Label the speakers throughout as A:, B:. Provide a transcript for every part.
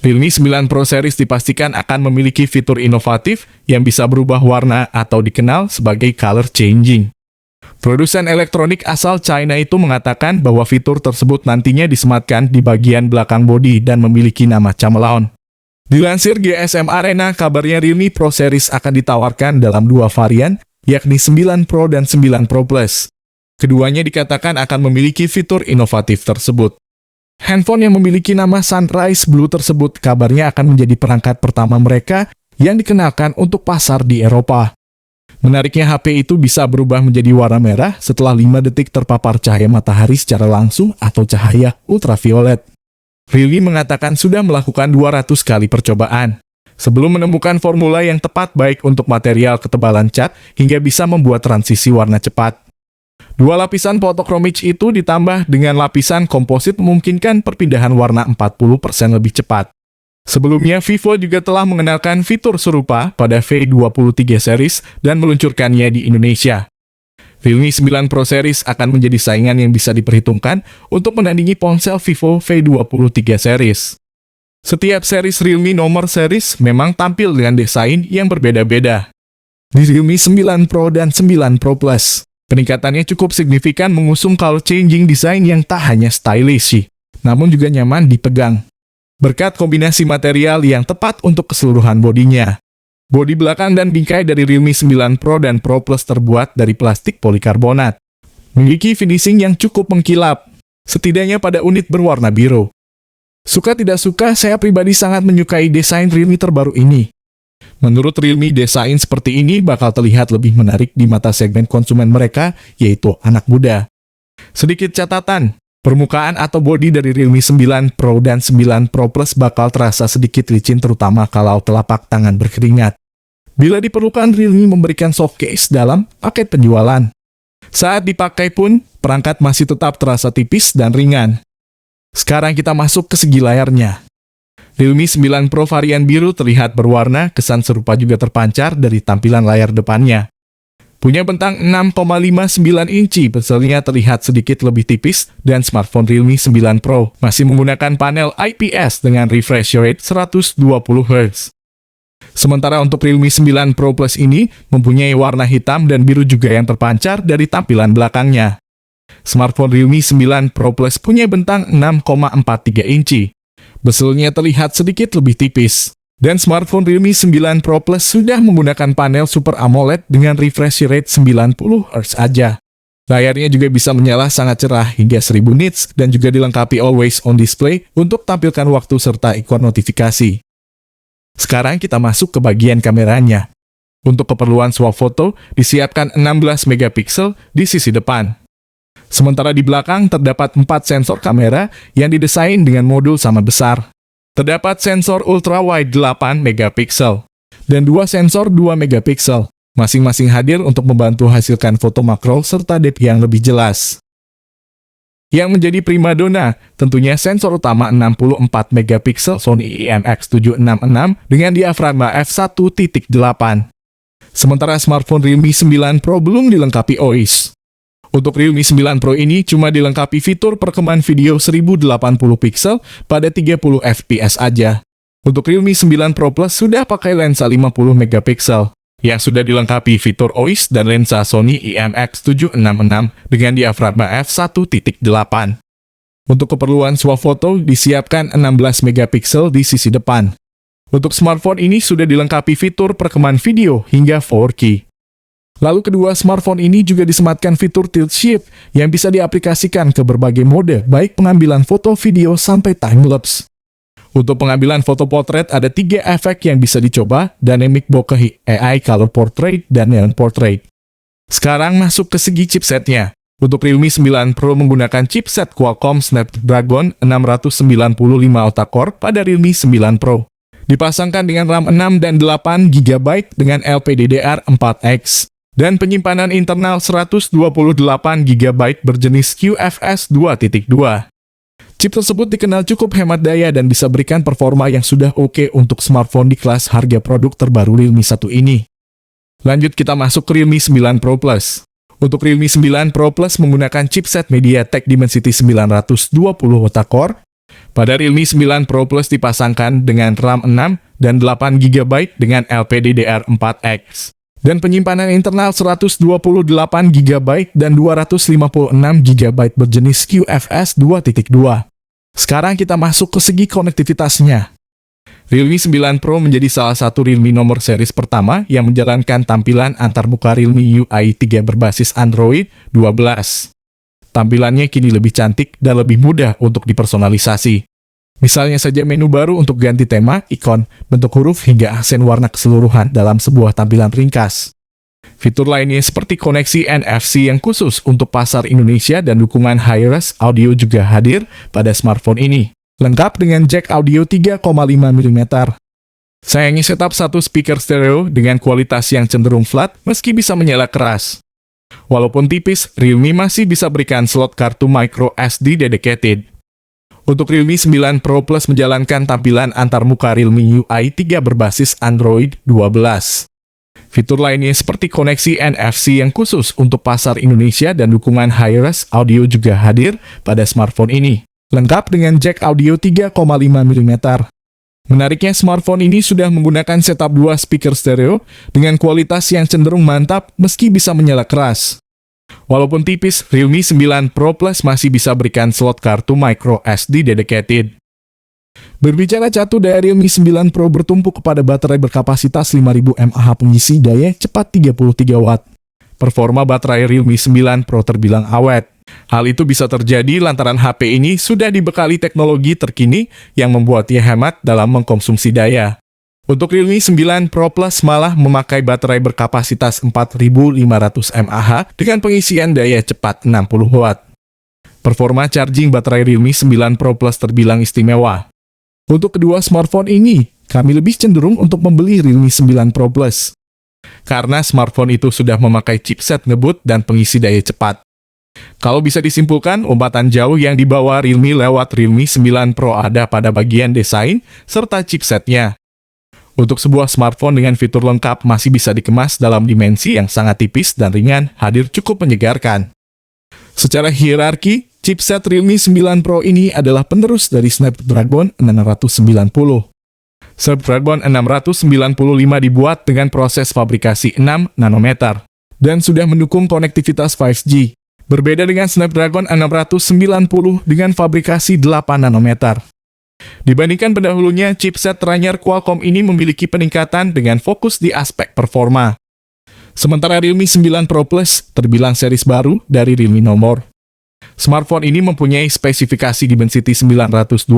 A: Realme 9 Pro Series dipastikan akan memiliki fitur inovatif yang bisa berubah warna atau dikenal sebagai color changing. Produsen elektronik asal China itu mengatakan bahwa fitur tersebut nantinya disematkan di bagian belakang bodi dan memiliki nama Chameleon. Dilansir GSM Arena, kabarnya Realme Pro Series akan ditawarkan dalam dua varian, yakni 9 Pro dan 9 Pro Plus. Keduanya dikatakan akan memiliki fitur inovatif tersebut. Handphone yang memiliki nama Sunrise Blue tersebut kabarnya akan menjadi perangkat pertama mereka yang dikenalkan untuk pasar di Eropa. Menariknya, HP itu bisa berubah menjadi warna merah setelah 5 detik terpapar cahaya matahari secara langsung atau cahaya ultraviolet. Realme mengatakan sudah melakukan 200 kali percobaan sebelum menemukan formula yang tepat baik untuk material ketebalan cat hingga bisa membuat transisi warna cepat. Dua lapisan photochromic itu ditambah dengan lapisan komposit memungkinkan perpindahan warna 40% lebih cepat. Sebelumnya, Vivo juga telah mengenalkan fitur serupa pada V23 series dan meluncurkannya di Indonesia. Realme 9 Pro Series akan menjadi saingan yang bisa diperhitungkan untuk menandingi ponsel Vivo V23 series. Setiap series Realme nomor series memang tampil dengan desain yang berbeda-beda. Di Realme 9 Pro dan 9 Pro Plus, peningkatannya cukup signifikan mengusung color changing desain yang tak hanya stylish, namun juga nyaman dipegang. Berkat kombinasi material yang tepat untuk keseluruhan bodinya. Bodi belakang dan bingkai dari Realme 9 Pro dan Pro Plus terbuat dari plastik polikarbonat. Memiliki finishing yang cukup mengkilap, setidaknya pada unit berwarna biru. Suka tidak suka, saya pribadi sangat menyukai desain Realme terbaru ini. Menurut Realme, desain seperti ini bakal terlihat lebih menarik di mata segmen konsumen mereka, yaitu anak muda. Sedikit catatan, permukaan atau bodi dari Realme 9 Pro dan 9 Pro Plus bakal terasa sedikit licin terutama kalau telapak tangan berkeringat. Bila diperlukan, Realme memberikan soft case dalam paket penjualan. Saat dipakai pun, perangkat masih tetap terasa tipis dan ringan. Sekarang kita masuk ke segi layarnya. Realme 9 Pro varian biru terlihat berwarna, kesan serupa juga terpancar dari tampilan layar depannya. Punya bentang 6,59 inci, bezelnya terlihat sedikit lebih tipis, dan smartphone Realme 9 Pro masih menggunakan panel IPS dengan refresh rate 120 Hz. Sementara untuk Realme 9 Pro Plus ini mempunyai warna hitam dan biru juga yang terpancar dari tampilan belakangnya. Smartphone Realme 9 Pro Plus punya bentang 6,43 inci. Bezelnya terlihat sedikit lebih tipis. Dan smartphone Realme 9 Pro Plus sudah menggunakan panel Super AMOLED dengan refresh rate 90 Hz aja. Layarnya juga bisa menyala sangat cerah hingga 1000 nits dan juga dilengkapi Always On Display untuk tampilkan waktu serta ikon notifikasi. Sekarang kita masuk ke bagian kameranya. Untuk keperluan swafoto, disiapkan 16 megapiksel di sisi depan. Sementara di belakang terdapat 4 sensor kamera yang didesain dengan modul sama besar. Terdapat sensor ultra-wide 8 megapiksel dan 2 sensor 2 megapiksel, masing-masing hadir untuk membantu hasilkan foto makro serta depth yang lebih jelas. Yang menjadi primadona tentunya sensor utama 64 megapiksel Sony IMX766 dengan diafragma f1.8. Sementara smartphone Realme 9 Pro belum dilengkapi OIS. Untuk Realme 9 Pro ini cuma dilengkapi fitur perekaman video 1080 pixel pada 30 fps aja. Untuk Realme 9 Pro Plus sudah pakai lensa 50 megapiksel, yang sudah dilengkapi fitur OIS dan lensa Sony IMX766 dengan diafragma f1.8. Untuk keperluan swafoto disiapkan 16 megapiksel di sisi depan. Untuk smartphone ini sudah dilengkapi fitur perekaman video hingga 4K. Lalu kedua smartphone ini juga disematkan fitur tilt shift yang bisa diaplikasikan ke berbagai mode, baik pengambilan foto, video, sampai time-lapse. Untuk pengambilan foto portrait ada 3 efek yang bisa dicoba, Dynamic Bokeh, AI Color Portrait, dan Neon Portrait. Sekarang masuk ke segi chipsetnya. Untuk Realme 9 Pro menggunakan chipset Qualcomm Snapdragon 695 octa-core pada Realme 9 Pro. Dipasangkan dengan RAM 6 dan 8 GB dengan LPDDR4X. Dan penyimpanan internal 128 GB berjenis QFS 2.2. Chip tersebut dikenal cukup hemat daya dan bisa berikan performa yang sudah oke untuk smartphone di kelas harga produk terbaru Realme 1 ini. Lanjut kita masuk ke Realme 9 Pro Plus. Untuk Realme 9 Pro Plus menggunakan chipset MediaTek Dimensity 920 octa-core Pada Realme 9 Pro Plus dipasangkan dengan RAM 6 dan 8 GB dengan LPDDR4X. Dan penyimpanan internal 128 GB dan 256 GB berjenis QFS 2.2. Sekarang kita masuk ke segi konektivitasnya. Realme 9 Pro menjadi salah satu Realme nomor series pertama yang menjalankan tampilan antarmuka Realme UI 3 berbasis Android 12. Tampilannya kini lebih cantik dan lebih mudah untuk dipersonalisasi. Misalnya saja menu baru untuk ganti tema, ikon, bentuk huruf hingga aksen warna keseluruhan dalam sebuah tampilan ringkas. Fitur lainnya seperti koneksi NFC yang khusus untuk pasar Indonesia dan dukungan high-res audio juga hadir pada smartphone ini, lengkap dengan jack audio 3,5 mm. Sayangnya setup satu speaker stereo dengan kualitas yang cenderung flat meski bisa menyala keras. Walaupun tipis, Realme masih bisa berikan slot kartu micro SD dedicated. Untuk Realme 9 Pro Plus menjalankan tampilan antarmuka Realme UI 3 berbasis Android 12. Fitur lainnya seperti koneksi NFC yang khusus untuk pasar Indonesia dan dukungan high-res audio juga hadir pada smartphone ini, lengkap dengan jack audio 3,5 mm. Menariknya, smartphone ini sudah menggunakan setup 2 speaker stereo dengan kualitas yang cenderung mantap meski bisa menyala keras. Walaupun tipis, Realme 9 Pro Plus masih bisa berikan slot kartu micro SD dedicated. Berbicara catu daya Realme 9 Pro bertumpu kepada baterai berkapasitas 5000 mAh pengisi daya cepat 33 Watt. Performa baterai Realme 9 Pro terbilang awet. Hal itu bisa terjadi lantaran HP ini sudah dibekali teknologi terkini yang membuatnya hemat dalam mengkonsumsi daya. Untuk Realme 9 Pro Plus malah memakai baterai berkapasitas 4500 mAh dengan pengisian daya cepat 60 Watt. Performa charging baterai Realme 9 Pro Plus terbilang istimewa. Untuk kedua smartphone ini, kami lebih cenderung untuk membeli Realme 9 Pro Plus. Karena smartphone itu sudah memakai chipset ngebut dan pengisi daya cepat. Kalau bisa disimpulkan, lompatan jauh yang dibawa Realme lewat Realme 9 Pro ada pada bagian desain serta chipsetnya. Untuk sebuah smartphone dengan fitur lengkap masih bisa dikemas dalam dimensi yang sangat tipis dan ringan, hadir cukup menyegarkan. Secara hierarki, chipset Realme 9 Pro ini adalah penerus dari Snapdragon 690. Snapdragon 695 dibuat dengan proses fabrikasi 6 nanometer dan sudah mendukung konektivitas 5G. Berbeda dengan Snapdragon 690 dengan fabrikasi 8 nanometer. Dibandingkan pendahulunya, chipset teranyar Qualcomm ini memiliki peningkatan dengan fokus di aspek performa. Sementara Realme 9 Pro Plus terbilang series baru dari Realme nomor. Smartphone ini mempunyai spesifikasi Dimensity 920,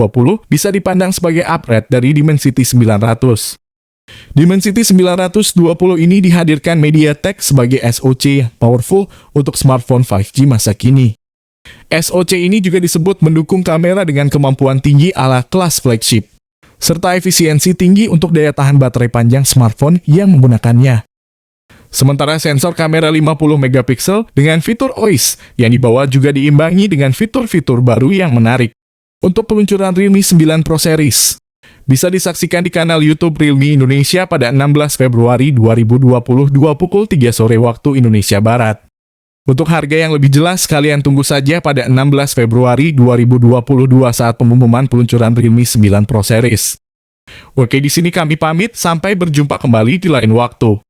A: bisa dipandang sebagai upgrade dari Dimensity 900. Dimensity 920 ini dihadirkan MediaTek sebagai SoC yang powerful untuk smartphone 5G masa kini. SoC ini juga disebut mendukung kamera dengan kemampuan tinggi ala kelas flagship, serta efisiensi tinggi untuk daya tahan baterai panjang smartphone yang menggunakannya. Sementara sensor kamera 50 megapiksel dengan fitur OIS yang dibawa juga diimbangi dengan fitur-fitur baru yang menarik. Untuk peluncuran Realme 9 Pro Series, bisa disaksikan di kanal YouTube Realme Indonesia pada 16 Februari 2022 pukul 3 sore waktu Indonesia Barat. Untuk harga yang lebih jelas, kalian tunggu saja pada 16 Februari 2022 saat pengumuman peluncuran Realme 9 Pro Series. Oke, di sini kami pamit, sampai berjumpa kembali di lain waktu.